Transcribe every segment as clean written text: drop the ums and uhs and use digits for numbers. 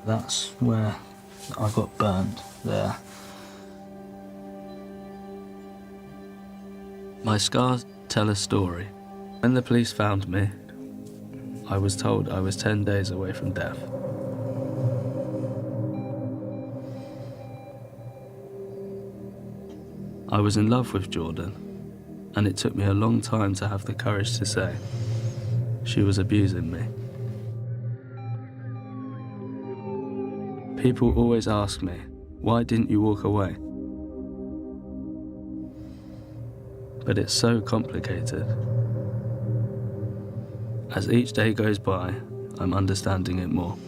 That's where I got burnt there. My scars tell a story. When the police found me, I was told I was 10 days away from death. I was in love with Jordan, and it took me a long time to have the courage to say she was abusing me. People always ask me, why didn't you walk away? But it's so complicated. As each day goes by, I'm understanding it more.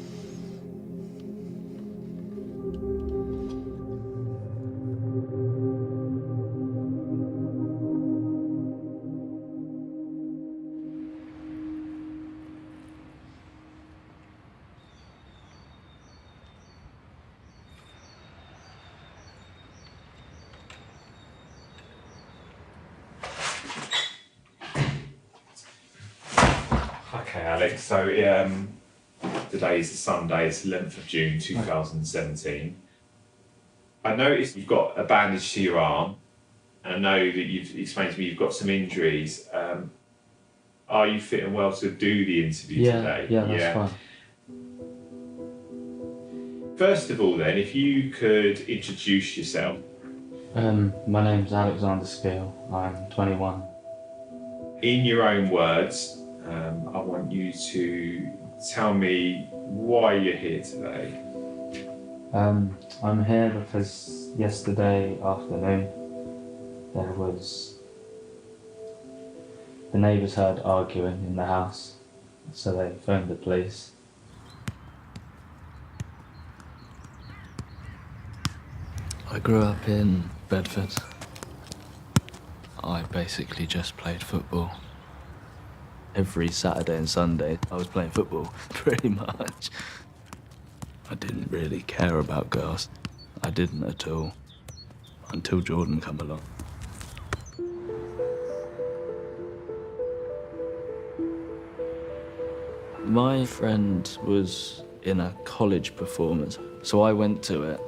Okay, Alex, so today is the Sunday, it's 11th of June 2017. I noticed you've got a bandage to your arm, and I know that you've explained to me you've got some injuries. Are you fit and well to do the interview today? Yeah, that's fine. First of all then, if you could introduce yourself. My name's Alex Skeel. I'm 21. In your own words, I want you to tell me why you're here today. I'm here because yesterday afternoon the neighbours heard arguing in the house, so they phoned the police. I grew up in Bedford. I basically just played football. Every Saturday and Sunday, I was playing football, pretty much. I didn't really care about girls. I didn't at all, until Jordan come along. My friend was in a college performance, so I went to it,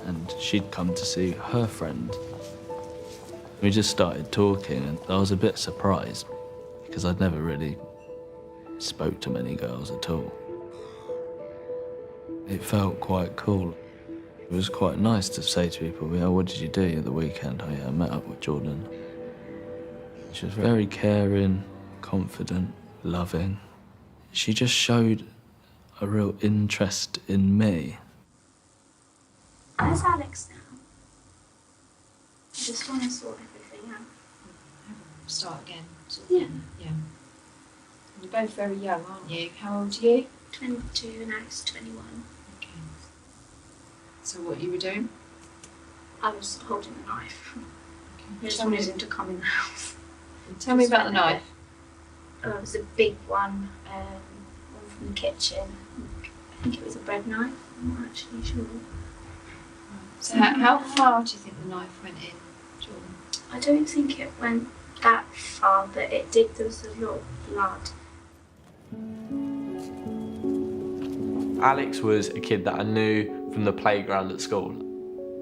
and she'd come to see her friend. We just started talking, and I was a bit surprised, because I'd never really spoke to many girls at all. It felt quite cool. It was quite nice to say to people, you know, what did you do at the weekend? Oh yeah, I met up with Jordan. She was very caring, confident, loving. She just showed a real interest in me. Where's Alex now? I just want to sort everything out. Start again. Yeah. Yeah. You're both very young, aren't you? How old are you? 22 and Alex 21. Okay. So what you were doing? I was holding a knife. I just Tell me, wanted him to come in the house. tell me about the knife. It was a big one from the kitchen. I think it was a bread knife. I'm not actually sure. So how far do you think the knife went in, Jordan? I don't think it went that far, but it did. There was a lot of blood. Alex was a kid that I knew from the playground at school.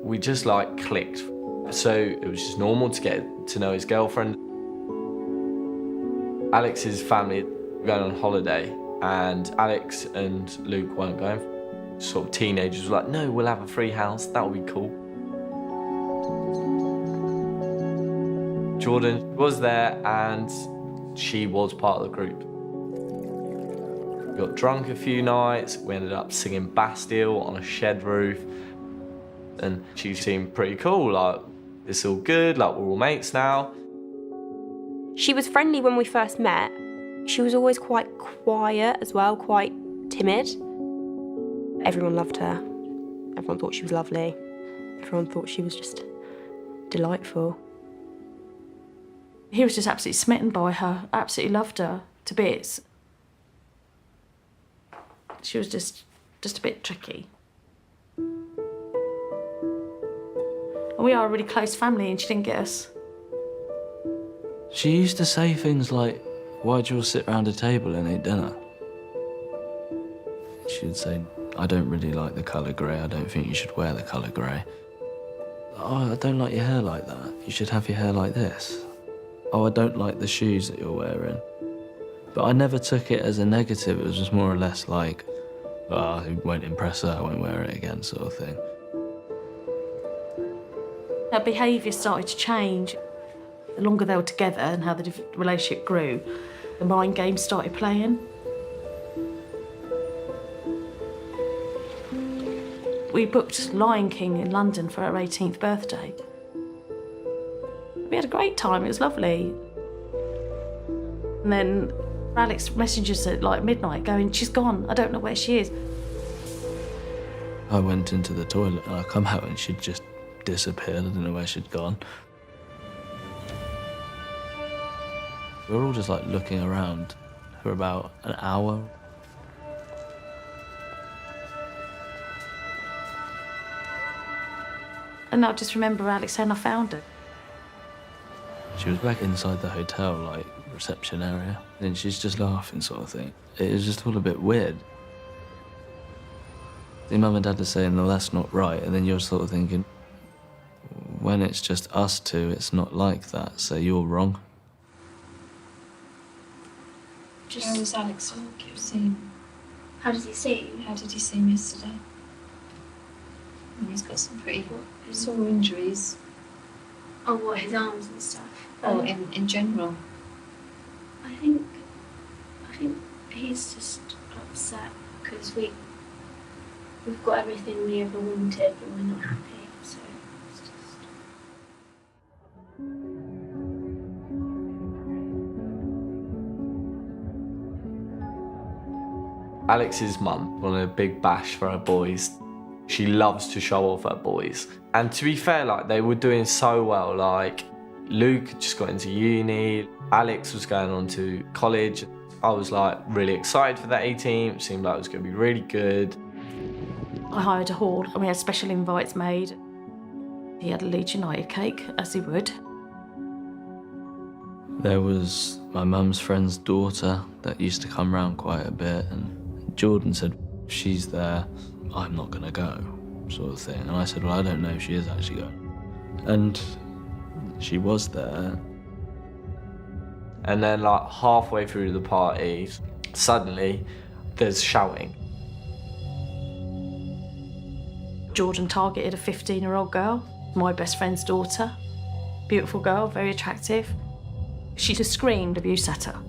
We just like clicked. So it was just normal to get to know his girlfriend. Alex's family were going on holiday, and Alex and Luke weren't going. Sort of teenagers were like, no, we'll have a free house, that'll be cool. Jordan was there, and she was part of the group. We got drunk a few nights, we ended up singing Bastille on a shed roof, and she seemed pretty cool, like, it's all good, like, we're all mates now. She was friendly when we first met. She was always quite quiet as well, quite timid. Everyone loved her. Everyone thought she was lovely. Everyone thought she was just delightful. He was just absolutely smitten by her, absolutely loved her to bits. She was just a bit tricky. And we are a really close family, and she didn't get us. She used to say things like, why'd you all sit round a table and eat dinner? She'd say, I don't really like the colour grey. I don't think you should wear the colour grey. Oh, I don't like your hair like that. You should have your hair like this. Oh, I don't like the shoes that you're wearing. But I never took it as a negative. It was just more or less like, oh, it won't impress her, I won't wear it again, sort of thing. Her behaviour started to change. The longer they were together and how the relationship grew, the mind games started playing. We booked Lion King in London for her 18th birthday. We had a great time, it was lovely. And then Alex messages at like midnight going, she's gone, I don't know where she is. I went into the toilet and I come out and she'd just disappeared. I didn't know where she'd gone. We were all just like looking around for about an hour. And I just remember Alex saying, I found her. She was back inside the hotel, like, reception area, and she's just laughing sort of thing. It was just all a bit weird. The mum and dad are saying, no, that's not right, and then you're sort of thinking, when it's just us two, it's not like that, so you're wrong. How was Alex seen? How did he see you? How did you see him yesterday? He's got some pretty sore injuries. Oh, what, his arms and stuff? Oh, in general. I think he's just upset because we've got everything we ever wanted, but we're not happy. So it's just. Alex's mum wanted a big bash for her boys. She loves to show off her boys. And to be fair, like, they were doing so well. Like, Luke just got into uni, Alex was going on to college. I was like really excited for that A team. It seemed like it was going to be really good. I hired a hall and we had special invites made. He had a Leeds United cake, as he would. There was my mum's friend's daughter that used to come round quite a bit, and Jordan said, she's there, I'm not going to go, sort of thing. And I said, well, I don't know if she is actually going. And she was there. And then, like, halfway through the party, suddenly there's shouting. Jordan targeted a 15-year-old girl, my best friend's daughter. Beautiful girl, very attractive. She just screamed abuse at her.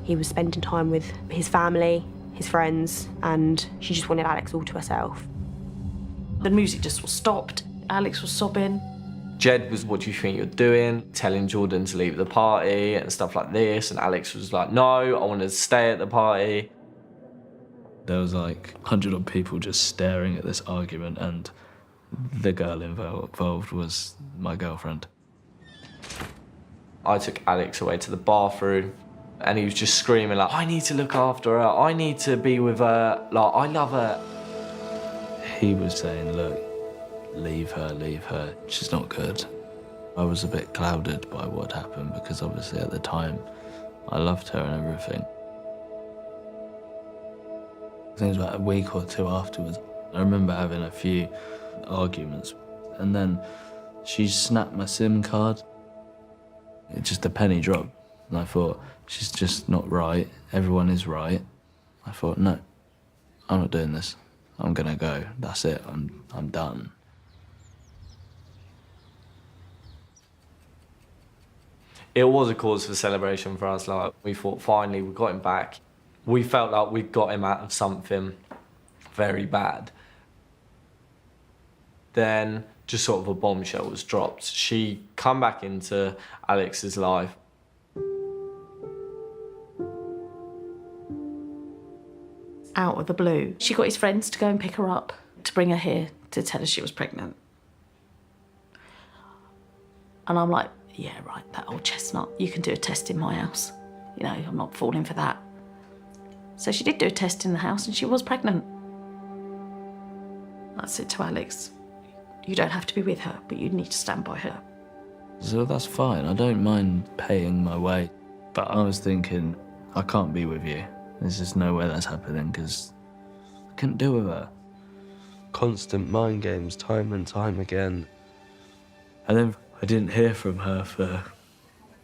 He was spending time with his family, his friends, and she just wanted Alex all to herself. The music just was stopped. Alex was sobbing. Jed was, what do you think you're doing? Telling Jordan to leave the party and stuff like this. And Alex was like, no, I want to stay at the party. There was like 100 odd people just staring at this argument, and the girl involved was my girlfriend. I took Alex away to the bathroom and he was just screaming like, I need to look after her, I need to be with her, like, I love her. He was saying, look, leave her, she's not good. I was a bit clouded by what happened because obviously at the time I loved her and everything. I think it was about a week or two afterwards. I remember having a few arguments, and then she snapped my SIM card. It just a penny dropped, and I thought, she's just not right. Everyone is right. I thought, no, I'm not doing this. I'm gonna go. That's it. I'm done. It was a cause for celebration for us. Like, we thought finally we got him back. We felt like we got him out of something very bad. Then just sort of a bombshell was dropped. She come back into Alex's life. Out of the blue, she got his friends to go and pick her up, to bring her here to tell her she was pregnant. And I'm like, yeah, right, that old chestnut, you can do a test in my house. You know, I'm not falling for that. So she did do a test in the house and she was pregnant. I said to Alex, you don't have to be with her, but you need to stand by her. So that's fine. I don't mind paying my way. But I was thinking, I can't be with you. There's just no way that's happening because couldn't deal with her. Constant mind games, time and time again. And then I didn't hear from her for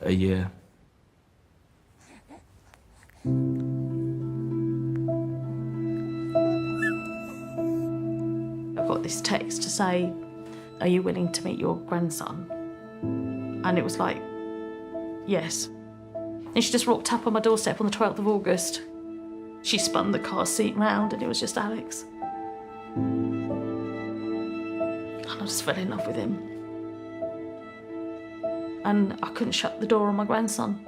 a year. I got this text to say, "Are you willing to meet your grandson?" And it was like, yes. And she just rocked up on my doorstep on the 12th of August. She spun the car seat round and it was just Alex. And I just fell in love with him. And I couldn't shut the door on my grandson.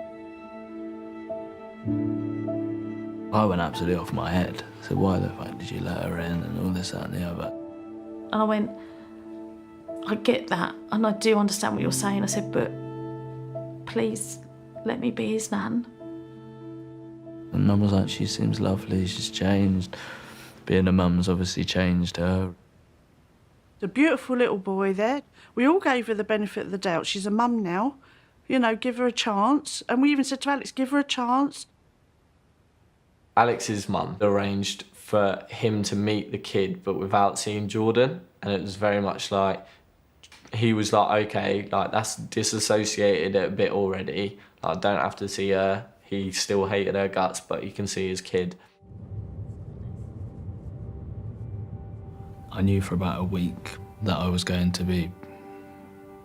I went absolutely off my head. I said, why the fuck did you let her in and all this, that and the other? And I went, I get that, and I do understand what you're saying. I said, but please let me be his nan. And Mum was like, she seems lovely, she's changed. Being a mum's obviously changed her. The beautiful little boy there. We all gave her the benefit of the doubt. She's a mum now. You know, give her a chance. And we even said to Alex, give her a chance. Alex's mum arranged for him to meet the kid, but without seeing Jordan. And it was very much like, he was like, okay, like that's disassociated it a bit already. Like, I don't have to see her. He still hated her guts, but you can see his kid. I knew for about a week that I was going to be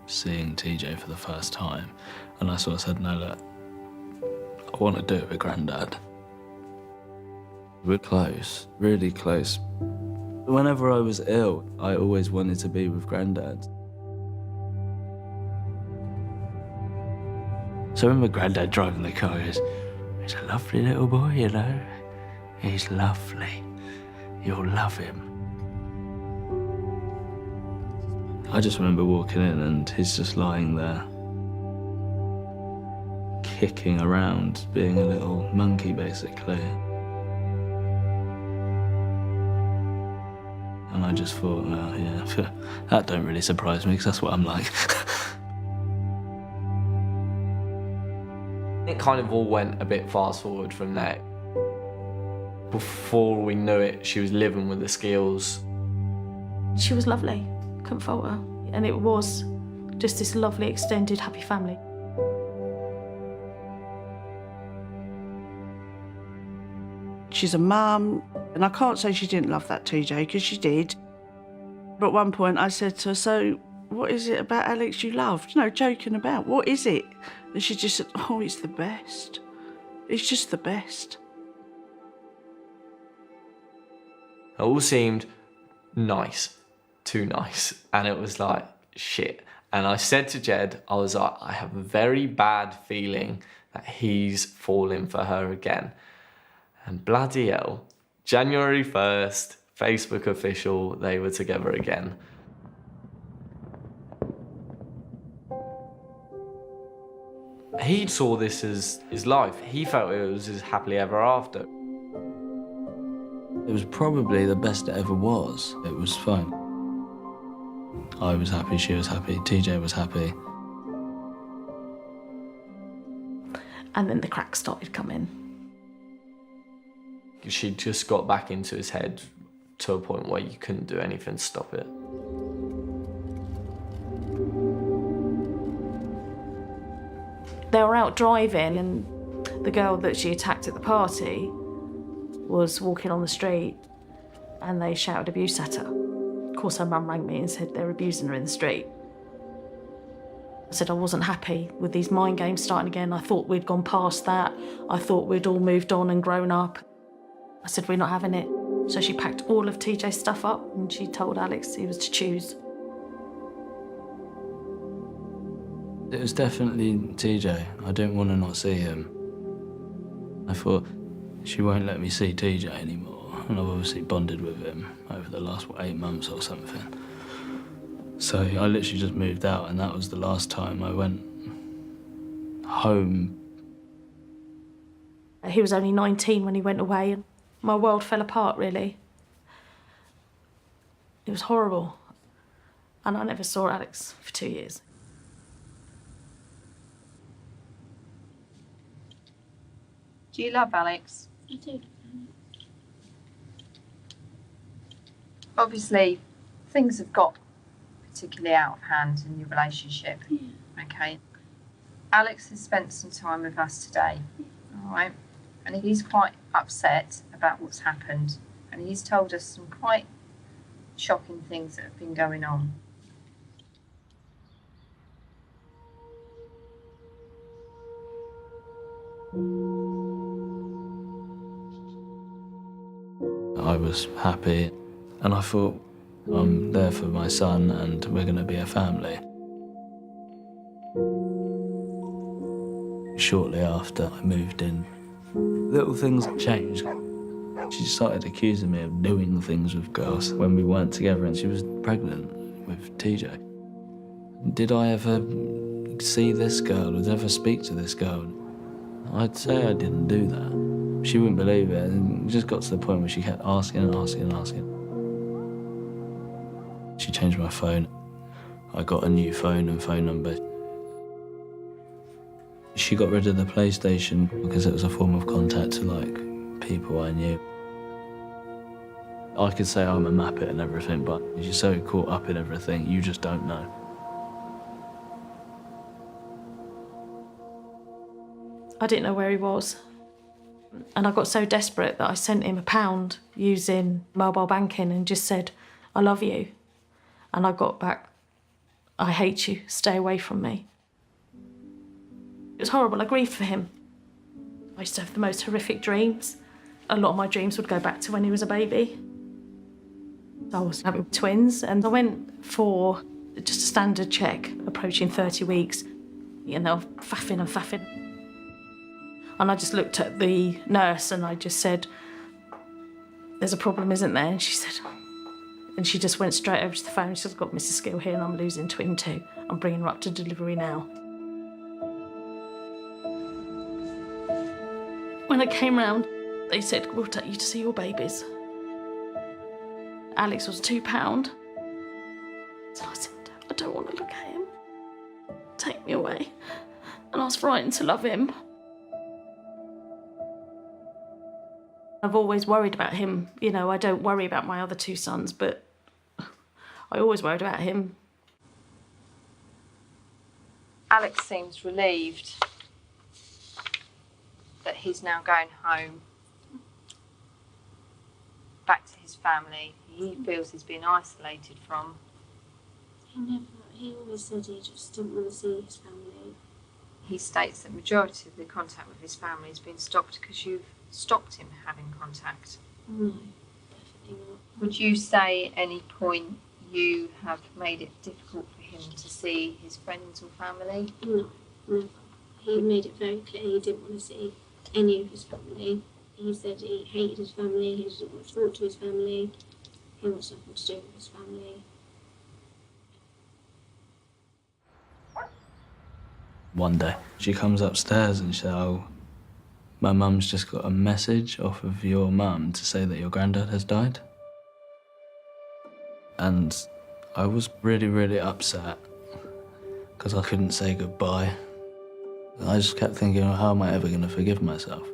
seeing TJ for the first time. And I sort of said, no, look, I want to do it with Grandad. We're close, really close. Whenever I was ill, I always wanted to be with Grandad. So I remember Grandad driving the car, he goes, he's a lovely little boy, you know. He's lovely. You'll love him. I just remember walking in and he's just lying there, kicking around, being a little monkey, basically. And I just thought, well, yeah, that don't really surprise me, because that's what I'm like. It kind of all went a bit fast forward from there. Before we knew it, she was living with the Skeels. She was lovely, couldn't fault her. And it was just this lovely, extended, happy family. She's a mum, and I can't say she didn't love that TJ, because she did. But at one point I said to her, so what is it about Alex you loved? You know, joking about, what is it? And she just said, oh, it's the best. It's just the best. It all seemed nice, too nice. And it was like, shit. And I said to Jed, I was like, I have a very bad feeling that he's falling for her again. And bloody hell, January 1st, Facebook official, they were together again. He saw this as his life. He felt it was his happily ever after. It was probably the best it ever was. It was fun. I was happy, she was happy, TJ was happy. And then the cracks started coming. She just got back into his head to a point where you couldn't do anything to stop it. They were out driving and the girl that she attacked at the party was walking on the street and they shouted abuse at her. Of course, her mum rang me and said they're abusing her in the street. I said I wasn't happy with these mind games starting again. I thought we'd gone past that. I thought we'd all moved on and grown up. I said, we're not having it. So she packed all of TJ's stuff up and she told Alex he was to choose. It was definitely TJ. I didn't want to not see him. I thought, she won't let me see TJ anymore. And I've obviously bonded with him over the last, 8 months or something. So I literally just moved out, and that was the last time I went home. He was only 19 when he went away and my world fell apart, really. It was horrible. And I never saw Alex for 2 years. Do you love Alex? I do. Obviously, things have got particularly out of hand in your relationship. Yeah. Okay. Alex has spent some time with us today. All right. And he's quite upset about what's happened. And he's told us some quite shocking things that have been going on. I was happy, and I thought, I'm there for my son and we're going to be a family. Shortly after I moved in, little things changed. She started accusing me of doing things with girls when we weren't together, and she was pregnant with TJ. Did I ever see this girl? Did I ever speak to this girl? I'd say I didn't do that. She wouldn't believe it, and it just got to the point where she kept asking and asking and asking. She changed my phone. I got a new phone and phone number. She got rid of the PlayStation because it was a form of contact to, like, people I knew. I could say I'm a muppet and everything, but you're so caught up in everything, you just don't know. I didn't know where he was. And I got so desperate that I sent him £1 using mobile banking and just said, I love you. And I got back, I hate you, stay away from me. It was horrible, I grieved for him. I used to have the most horrific dreams. A lot of my dreams would go back to when he was a baby. I was having twins, and I went for just a standard check, approaching 30 weeks. And they were faffing and faffing. And I just looked at the nurse and I just said, there's a problem, isn't there? And she said, and she just went straight over to the phone. She said, I've got Mrs. Skeel here and I'm losing twin 2. I'm bringing her up to delivery now. When I came round, they said, we'll take you to see your babies. Alex was £2. So I said, I don't want to look at him. Take me away. And I was frightened to love him. I've always worried about him. You know, I don't worry about my other 2 sons, but I always worried about him. Alex seems relieved that he's now going home, back to his family. He feels he's been isolated from. He always said he just didn't want to see his family. He states that majority of the contact with his family has been stopped because you've stopped him having contact. No, definitely not. Would you say at any point you have made it difficult for him to see his friends or family? No, never. He made it very clear he didn't want to see any of his family. He said he hated his family, he didn't want to talk to his family, he wants nothing to do with his family. One day, she comes upstairs and she said, oh, my mum's just got a message off of your mum to say that your granddad has died. And I was really, really upset because I couldn't say goodbye. I just kept thinking, oh, how am I ever going to forgive myself?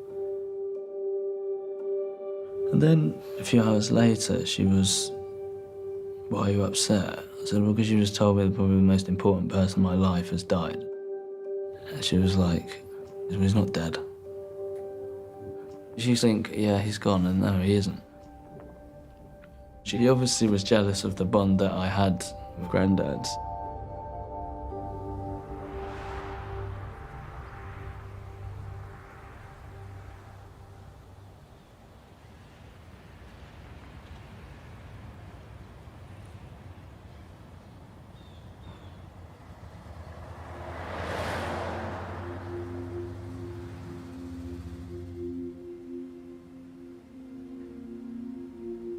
And then a few hours later, she was, why are you upset? I said, well, because you just told me probably the most important person in my life has died. And she was like, he's not dead. She think, yeah, he's gone, and no, he isn't. She obviously was jealous of the bond that I had with Grandad's.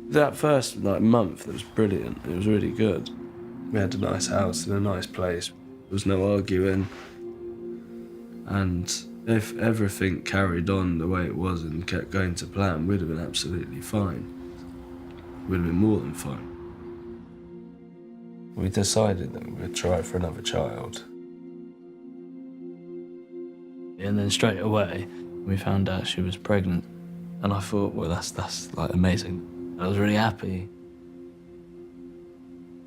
That first month, it was brilliant. It was really good. We had a nice house in a nice place. There was no arguing. And if everything carried on the way it was and kept going to plan, we'd have been absolutely fine. We'd have been more than fine. We decided that we would try for another child. And then straight away, we found out she was pregnant. And I thought, well, that's like amazing. I was really happy.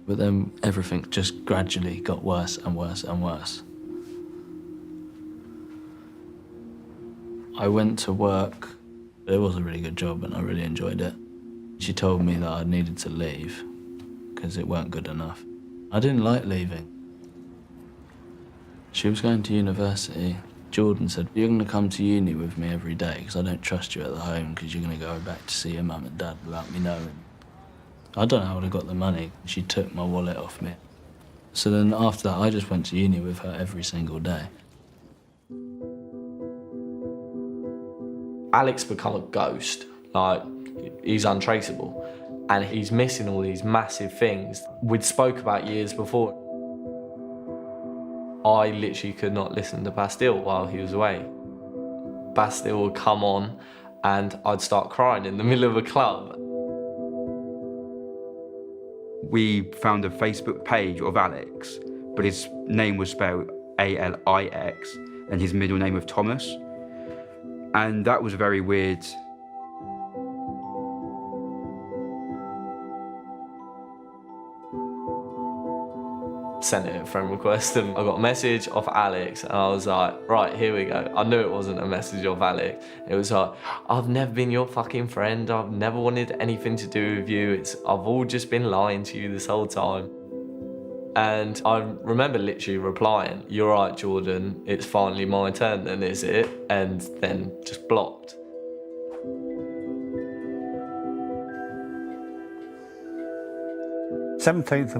But then everything just gradually got worse and worse and worse. I went to work. It was a really good job and I really enjoyed it. She told me that I needed to leave because it weren't good enough. I didn't like leaving. She was going to university. Jordan said, "You're going to come to uni with me every day because I don't trust you at the home because you're going to go back to see your mum and dad without me knowing." I don't know how I got the money. She took my wallet off me. So then after that, I just went to uni with her every single day. Alex become a ghost. Like, he's untraceable. And he's missing all these massive things we'd spoke about years before. I literally could not listen to Bastille while he was away. Bastille would come on and I'd start crying in the middle of a club. We found a Facebook page of Alex, but his name was spelled A-L-I-X and his middle name was Thomas. And that was very weird. Sent it a friend request and I got a message off Alex and I was like, right, here we go. I knew it wasn't a message off Alex. It was like, "I've never been your fucking friend. I've never wanted anything to do with you. I've all just been lying to you this whole time." And I remember literally replying, "You're right, Jordan, it's finally my turn then, is it?" And then just blocked. August 17th,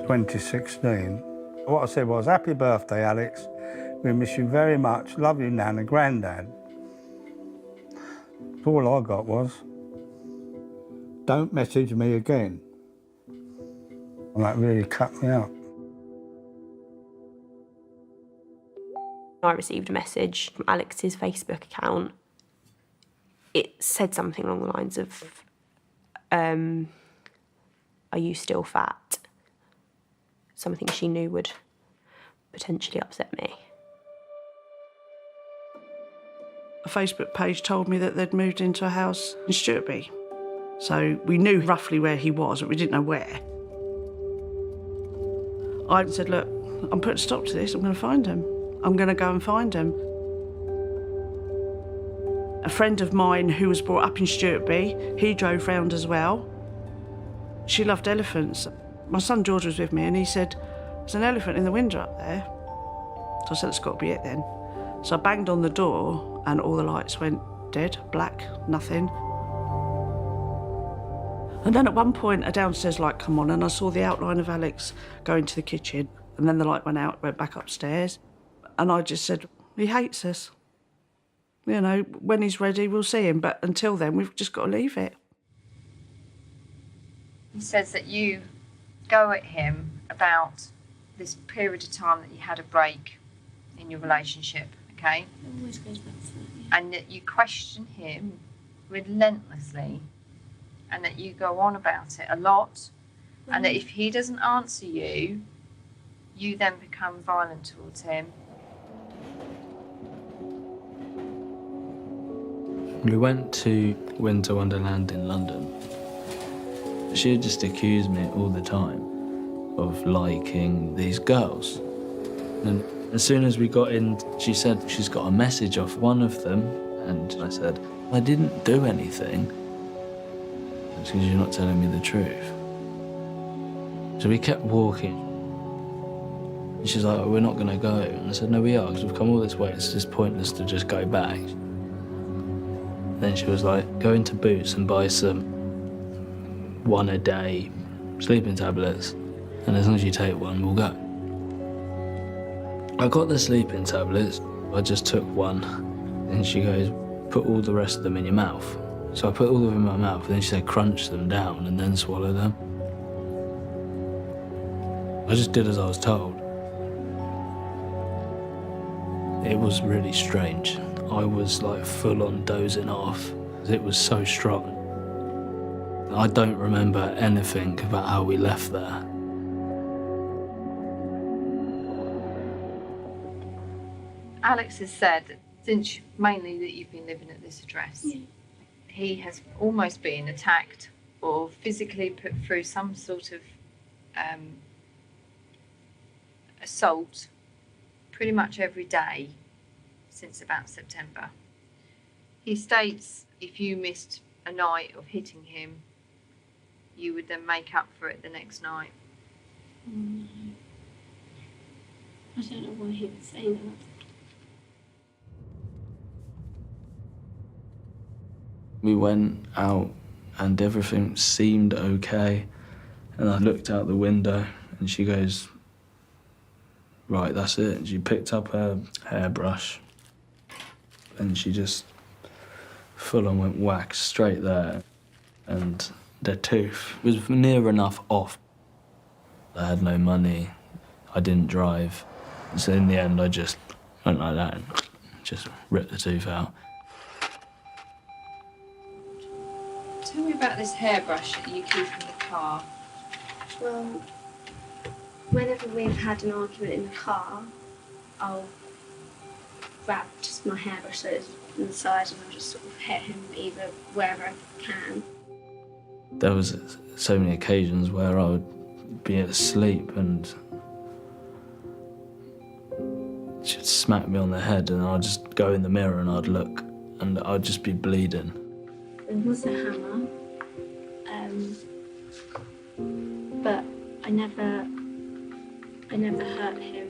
2016. What I said was, "Happy birthday, Alex. We miss you very much. Love you, Nan and Grandad." All I got was, "Don't message me again." And that really cut me out. I received a message from Alex's Facebook account. It said something along the lines of, "Are you still fat?" Something she knew would potentially upset me. A Facebook page told me that they'd moved into a house in Stuartby. So we knew roughly where he was, but we didn't know where. I said, "Look, I'm putting a stop to this. I'm going to find him. I'm going to go and find him." A friend of mine who was brought up in Stuartby, he drove round as well. She loved elephants. My son George was with me and he said, "There's an elephant in the window up there." So I said, "It's got to be it then." So I banged on the door and all the lights went dead, black, nothing. And then at one point a downstairs light come on and I saw the outline of Alex going to the kitchen, and then the light went out, went back upstairs. And I just said, "He hates us. You know, when he's ready, we'll see him. But until then, we've just got to leave it." He says that you go at him about this period of time that you had a break in your relationship, okay? It always goes back to that, yeah. And that you question him relentlessly, and that you go on about it a lot, and that if he doesn't answer you, you then become violent towards him. We went to Winter Wonderland in London. She had just accused me all the time of liking these girls. And as soon as we got in, she said she's got a message off one of them, and I said, "I didn't do anything." It's because you're not telling me the truth. So we kept walking. And she's like, "We're not going to go." And I said, "No, we are, because we've come all this way. It's just pointless to just go back." Then she was like, "Go into Boots and buy some 1 a day sleeping tablets. And as long as you take one, we'll go." I got the sleeping tablets. I just took one. And she goes, "Put all the rest of them in your mouth." So I put all of them in my mouth, and then she said, "Crunch them down and then swallow them." I just did as I was told. It was really strange. I was like full on dozing off. It was so strong. I don't remember anything about how we left there. Alex has said that since mainly that you've been living at this address, he has almost been attacked or physically put through some sort of assault pretty much every day since about September. He states if you missed a night of hitting him, you would then make up for it the next night. No. I don't know why he would say that. We went out and everything seemed okay. And I looked out the window and she goes, right, that's it. And she picked up her hairbrush and she just full on went whack straight there. And the tooth was near enough off. I had no money. I didn't drive. So in the end, I just went like that and just ripped the tooth out. Tell me about this hairbrush that you keep in the car. Well, whenever we've had an argument in the car, I'll grab just my hairbrush that is on the side and I'll just sort of hit him either wherever I can. There was so many occasions where I would be asleep and she'd smack me on the head and I'd just go in the mirror and I'd look and I'd just be bleeding. There was a hammer, but I never hurt him.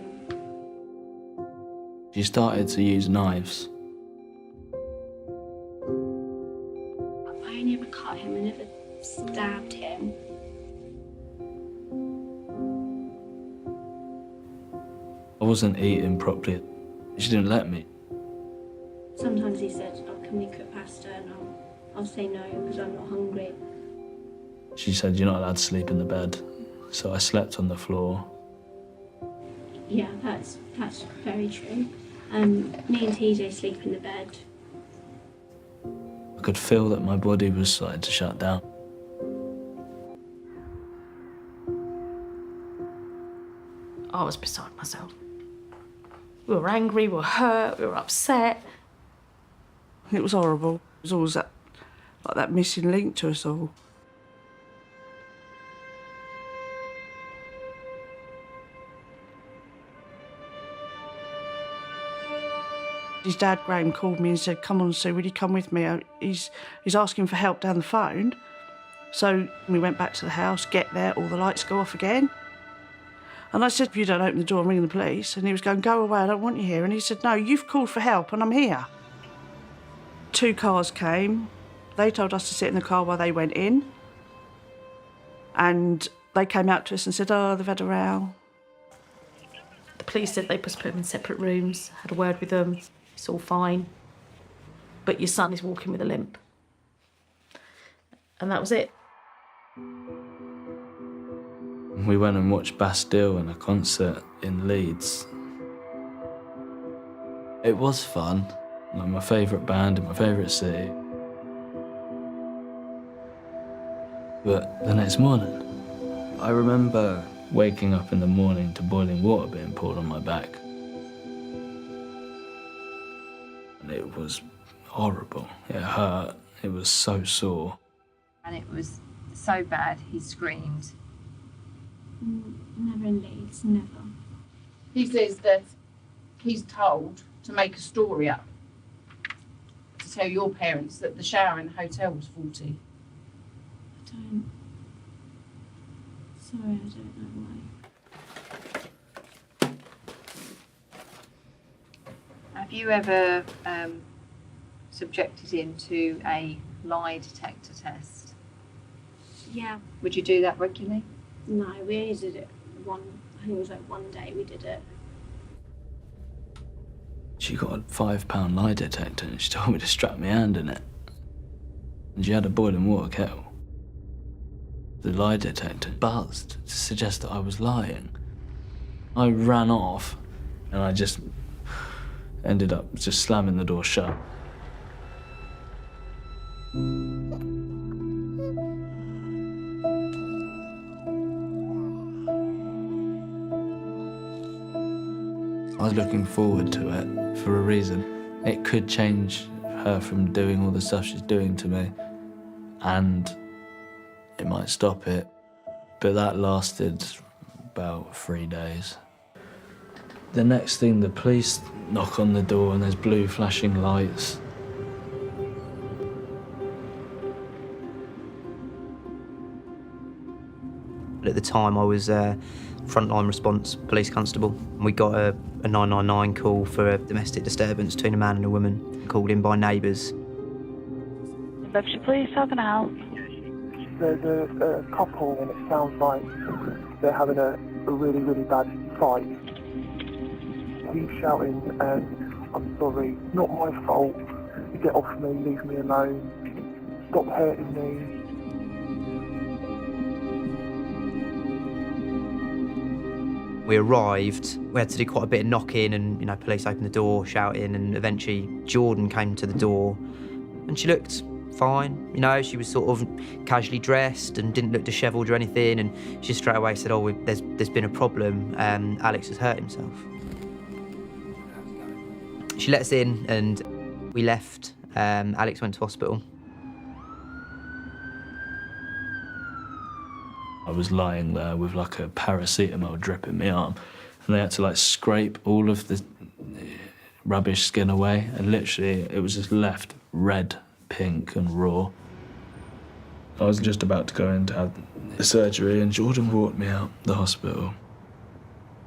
She started to use knives. I only ever cut him, I never stabbed him. I wasn't eating properly. She didn't let me. Sometimes he said, oh, can we cook pasta? And I'll say no because I'm not hungry. She said, you're not allowed to sleep in the bed. So I slept on the floor. Yeah, that's very true. Me and TJ sleep in the bed. I could feel that my body was starting to shut down. I was beside myself. We were angry, we were hurt, we were upset. It was horrible. It was always like that missing link to us all. His dad, Graham, called me and said, come on, Sue, will you come with me? He's asking for help down the phone. So we went back to the house, get there, all the lights go off again. And I said, if you don't open the door, I'm ringing the police. And he was going, go away, I don't want you here. And he said, no, you've called for help and I'm here. 2 cars came. They told us to sit in the car while they went in. And they came out to us and said, oh, they've had a row. The police said they put them in separate rooms, had a word with them, it's all fine. But your son is walking with a limp. And that was it. We went and watched Bastille in a concert in Leeds. It was fun. Like my favourite band in my favourite city. But the next morning, I remember waking up in the morning to boiling water being poured on my back. And it was horrible. It hurt. It was so sore. And it was so bad, he screamed. Never in Leeds, never. He says that he's told to make a story up to tell your parents that the shower in the hotel was faulty. I don't. Sorry, I don't know why. Have you ever subjected him to a lie detector test? Yeah. Would you do that regularly? No, we only did it I think it was like one day we did it. She got a £5 lie detector and she told me to strap my hand in it. And she had a boiling water kettle. The lie detector buzzed to suggest that I was lying. I ran off and I just ended up just slamming the door shut. I was looking forward to it for a reason. It could change her from doing all the stuff she's doing to me, and it might stop it. But that lasted about 3 days. The next thing, the police knock on the door and there's blue flashing lights. At the time, I was frontline response police constable. We got a 999 call for a domestic disturbance between a man and a woman, called in by neighbours. Bedfordshire Police, how can I help? There's a couple and it sounds like they're having a really, really bad fight. He's shouting, and I'm sorry, not my fault. Get off me, leave me alone. Stop hurting me. We arrived, we had to do quite a bit of knocking and, police opened the door, shouting, and eventually Jordan came to the door and she looked fine. She was sort of casually dressed and didn't look dishevelled or anything, and she straight away said, oh, there's been a problem, Alex has hurt himself. She let us in and we left. Alex went to hospital. I was lying there with like a paracetamol drip in my arm, and they had to like scrape all of the rubbish skin away, and literally it was just left red, pink and raw. I was just about to go in to have the surgery and Jordan walked me out the hospital.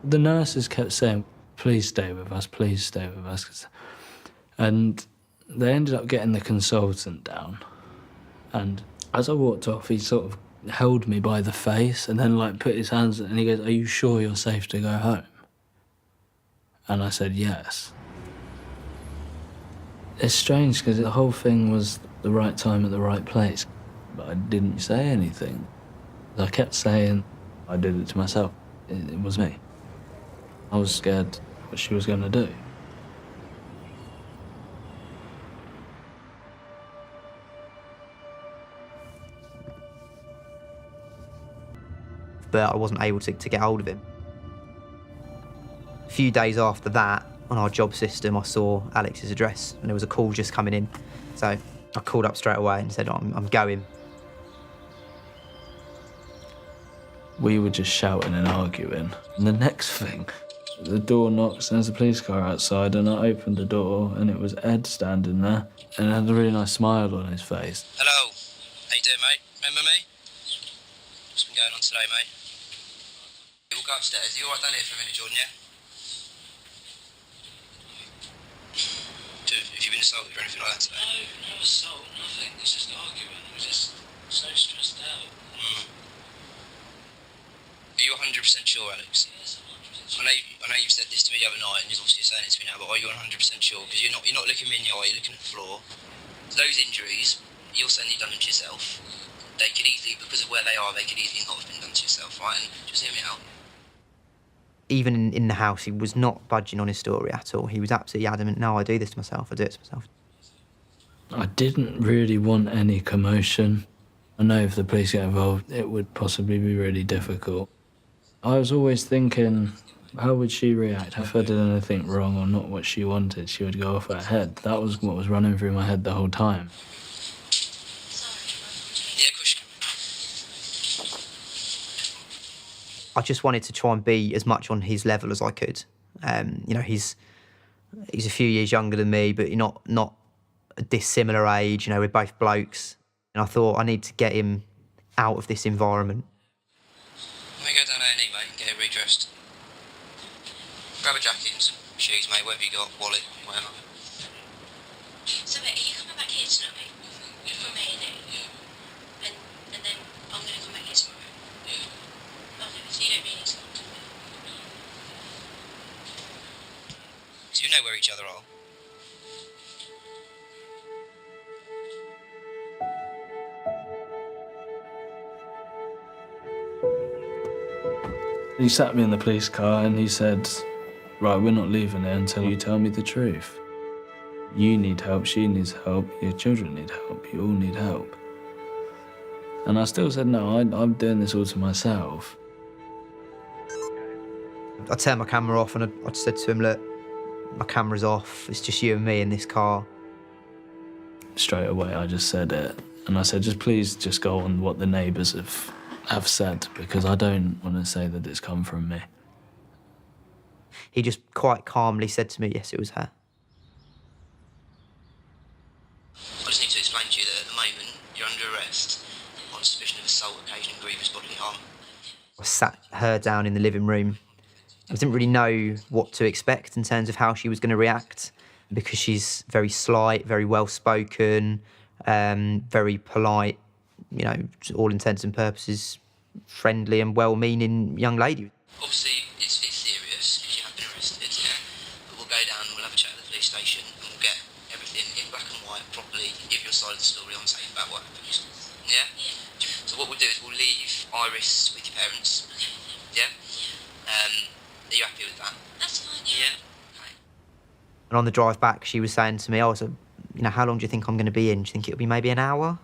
The nurses kept saying, please stay with us, please stay with us. And they ended up getting the consultant down, and as I walked off, he sort of held me by the face and then like put his hands and he goes, are you sure you're safe to go home? And I said yes. It's strange because the whole thing was the right time at the right place, but I didn't say anything. I kept saying I did it to myself. It was me. I was scared what she was going to do. But I wasn't able to get hold of him. A few days after that, on our job system, I saw Alex's address and there was a call just coming in. So I called up straight away and said, I'm going. We were just shouting and arguing. And the next thing, the door knocks and there's a police car outside, and I opened the door and it was Ed standing there and had a really nice smile on his face. Hello. How you doing, mate? Remember me? What's been going on today, mate? We'll go upstairs. Are you alright down here for a minute, Jordan, yeah? Have you been assaulted or anything like that today? No assault, nothing. It's just an argument. We're just so stressed out. Are you 100% sure, Alex? Yes, I'm 100% sure. I know you've said this to me the other night, and you're obviously saying it to me now, but are you 100% sure? Because you're not looking me in the eye, you're looking at the floor. So those injuries, you're saying you've done them to yourself. They could easily, because of where they are, they could easily not have been done to yourself, right? And just hear me out. Even in the house, he was not budging on his story at all. He was absolutely adamant, no, I do this to myself, I do it to myself. I didn't really want any commotion. I know if the police get involved, it would possibly be really difficult. I was always thinking, how would she react? If I did anything wrong or not what she wanted, she would go off her head. That was what was running through my head the whole time. I just wanted to try and be as much on his level as I could. He's a few years younger than me, but not a dissimilar age. We're both blokes. And I thought I need to get him out of this environment. Let me go down A&E, mate, and get it redressed. Grab a jacket and some shoes, mate, whatever you got, wallet, whatever. So, mate, are you coming back here tonight? From A&E? Yeah. And then I'm going to come back here tomorrow? Yeah. Okay, so you don't really need to come to me? So you know where each other are? He sat me in the police car and he said, right, we're not leaving it until you tell me the truth. You need help, she needs help, your children need help, you all need help. And I still said, no, I'm doing this all to myself. I turned my camera off and I said to him, look, my camera's off, it's just you and me in this car. Straight away, I just said it. And I said, just please just go on what the neighbours have have said, because I don't want to say that it's come from me. He just quite calmly said to me, yes, it was her. I just need to explain to you that at the moment you're under arrest on suspicion of assault occasioning grievous bodily harm. I sat her down in the living room. I didn't really know what to expect in terms of how she was going to react, because she's very slight, very well-spoken, very polite, you know, to all intents and purposes, friendly and well-meaning young lady. Obviously, it's serious because you have been arrested, yeah? But we'll go down and we'll have a chat at the police station and we'll get everything in black and white properly, give your side of the story on tape about what happened. Yeah? So what we'll do is we'll leave Iris with your parents. Yeah? Are you happy with that? That's fine, Yeah? And on the drive back, she was saying to me, oh, so, you know, how long do you think I'm going to be in? Do you think it'll be maybe an hour?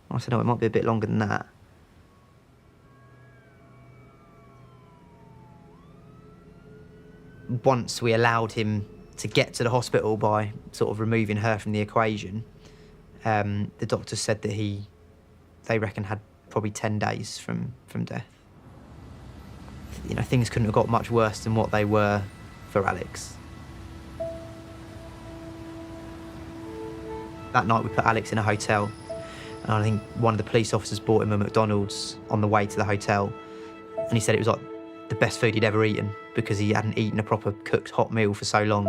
I said, no, it might be a bit longer than that. Once we allowed him to get to the hospital by sort of removing her from the equation, the doctor said that they reckon had probably 10 days from death. You know, things couldn't have got much worse than what they were for Alex. That night we put Alex in a hotel, and I think one of the police officers bought him a McDonald's on the way to the hotel, and he said it was like the best food he'd ever eaten because he hadn't eaten a proper cooked hot meal for so long.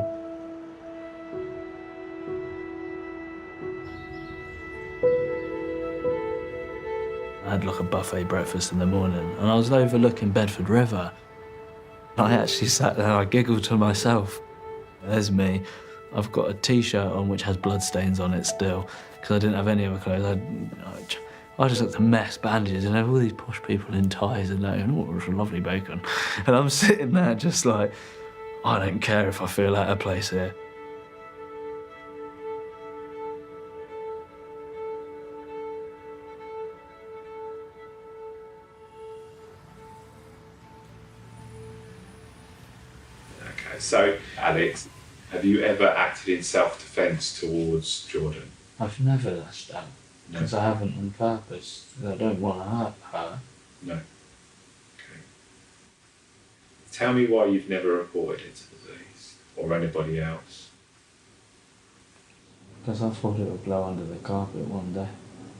I had like a buffet breakfast in the morning, and I was overlooking Bedford River. I actually sat there and I giggled to myself. There's me. I've got a T-shirt on which has bloodstains on it still, because I didn't have any other clothes. I just looked a mess, bandages, and all these posh people in ties and that, and it was a lovely bacon. And I'm sitting there just like, I don't care if I feel out of place here. Okay, so Alex, have you ever acted in self-defence towards Jordan? I've never lashed out, because I haven't on purpose. I don't want to hurt her. No. Okay. Tell me why you've never reported it to the police or anybody else. Because I thought it would blow under the carpet one day.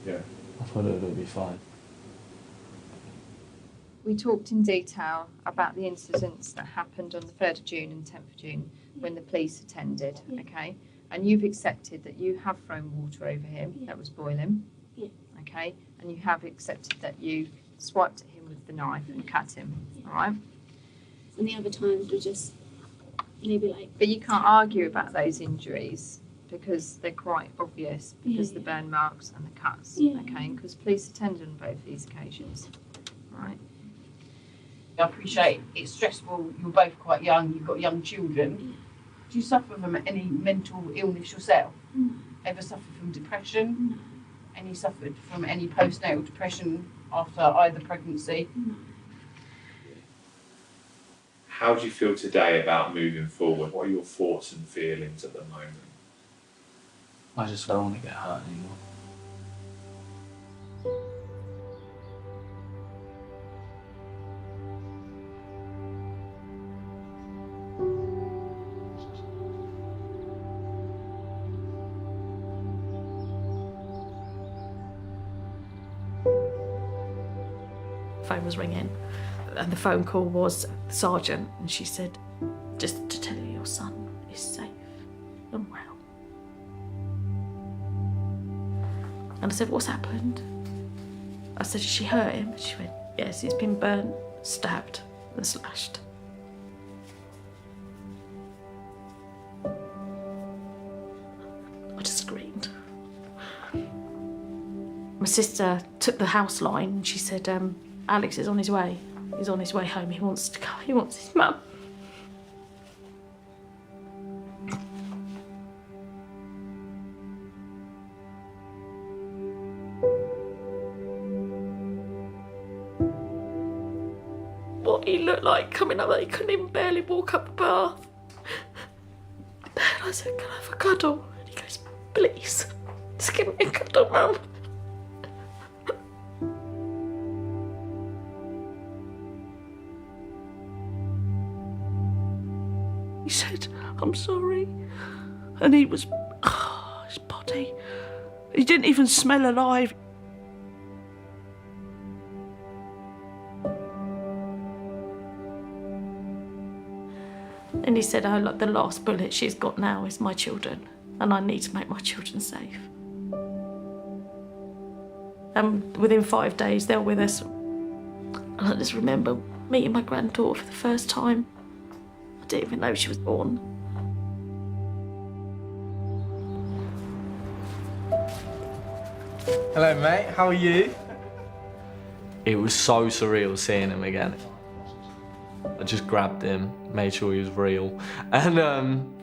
Yeah. I thought it would be fine. We talked in detail about the incidents that happened on the 3rd of June and 10th of June when the police attended, okay? And you've accepted that you have thrown water over him that was boiling, okay? And you have accepted that you swiped at him with the knife and cut him, all right? And the other times were just maybe like... But you can't argue about those injuries because they're quite obvious, because the burn marks and the cuts, okay? Because police attended on both these occasions, all right? I appreciate it's stressful. You're both quite young. You've got young children. Do you suffer from any mental illness yourself? Ever suffer from depression? Any suffered from any postnatal depression after either pregnancy? How do you feel today about moving forward? What are your thoughts and feelings at the moment? I just don't want to get hurt anymore. Phone was ringing, and the phone call was the sergeant, and she said, just to tell you your son is safe and well. And I said, what's happened? I said, did she hurt him? She went, yes, he's been burnt, stabbed and slashed. I just screamed. My sister took the house line and she said, Alex is on his way. He's on his way home. He wants to go. He wants his mum. What he looked like coming up, that he couldn't even barely walk up a path. And I said, can I have a cuddle? And he goes, please, just give me a cuddle, Mum. And he was, his body, he didn't even smell alive. And he said, oh, look, the last bullet she's got now is my children, and I need to make my children safe. And within 5 days, they were with us. And I just remember meeting my granddaughter for the first time. I didn't even know she was born. Hello, mate. How are you? It was so surreal seeing him again. I just grabbed him, made sure he was real, and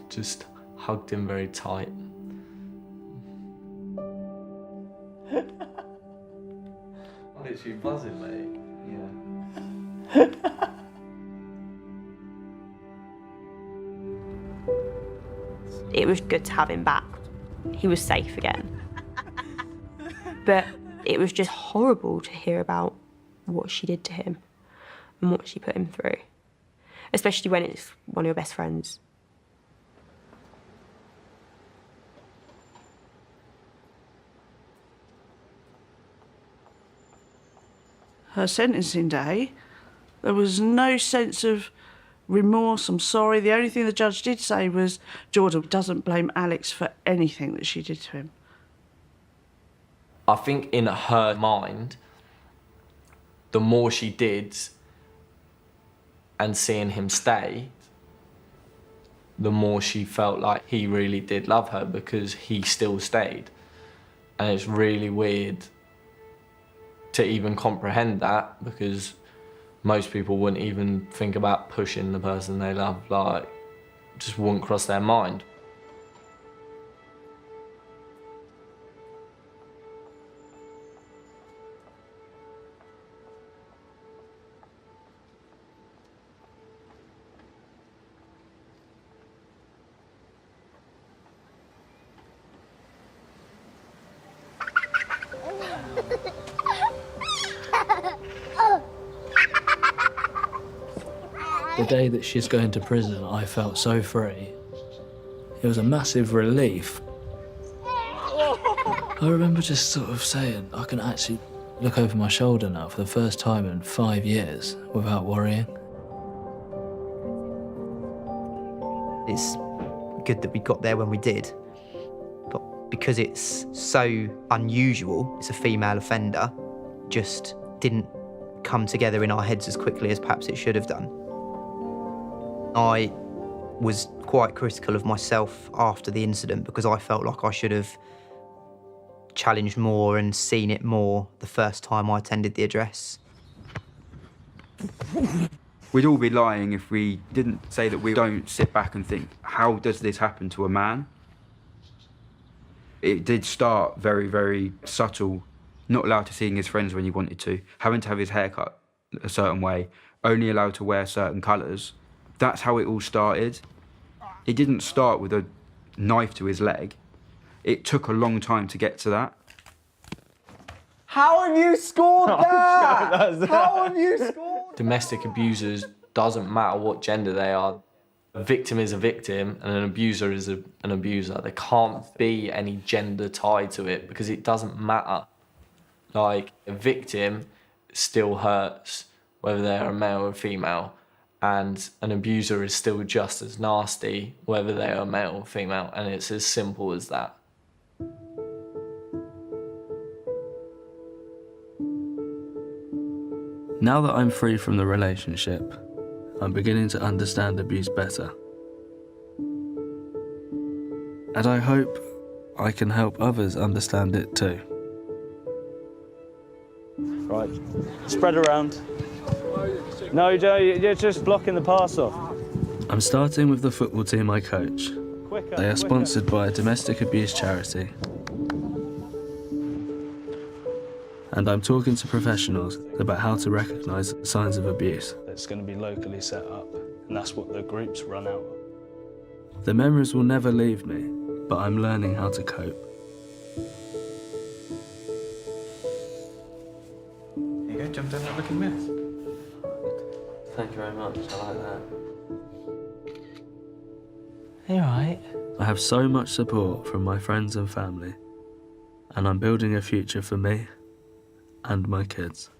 just hugged him very tight. I'm literally buzzing, mate. Yeah. It was good to have him back. He was safe again. But it was just horrible to hear about what she did to him and what she put him through, especially when it's one of your best friends. Her sentencing day, there was no sense of remorse, I'm sorry. The only thing the judge did say was Jordan doesn't blame Alex for anything that she did to him. I think in her mind, the more she did and seeing him stay, the more she felt like he really did love her because he still stayed. And it's really weird to even comprehend that, because most people wouldn't even think about pushing the person they love, like, just wouldn't cross their mind. The day that she's going to prison, I felt so free. It was a massive relief. I remember just sort of saying, I can actually look over my shoulder now for the first time in 5 years without worrying. It's good that we got there when we did, but because it's so unusual, it's a female offender, just didn't come together in our heads as quickly as perhaps it should have done. I was quite critical of myself after the incident because I felt like I should have challenged more and seen it more the first time I attended the address. We'd all be lying if we didn't say that we don't sit back and think, how does this happen to a man? It did start very, very subtle, not allowed to seeing his friends when he wanted to, having to have his hair cut a certain way, only allowed to wear certain colours. That's how it all started. It didn't start with a knife to his leg. It took a long time to get to that. How have you scored that? How have you scored? Domestic abusers, doesn't matter what gender they are. A victim is a victim and an abuser is an abuser. There can't be any gender tied to it because it doesn't matter. Like, a victim still hurts whether they're a male or a female, and an abuser is still just as nasty whether they are male or female, and it's as simple as that. Now that I'm free from the relationship, I'm beginning to understand abuse better. And I hope I can help others understand it too. Right, spread around. No, Joe, you're just blocking the pass off. I'm starting with the football team I coach. They are sponsored by a domestic abuse charity. And I'm talking to professionals about how to recognise signs of abuse. It's going to be locally set up, and that's what the groups run out of. The memories will never leave me, but I'm learning how to cope. There you go, jump down that looking mess. Thank you very much, I like that. You alright? I have so much support from my friends and family, and I'm building a future for me and my kids.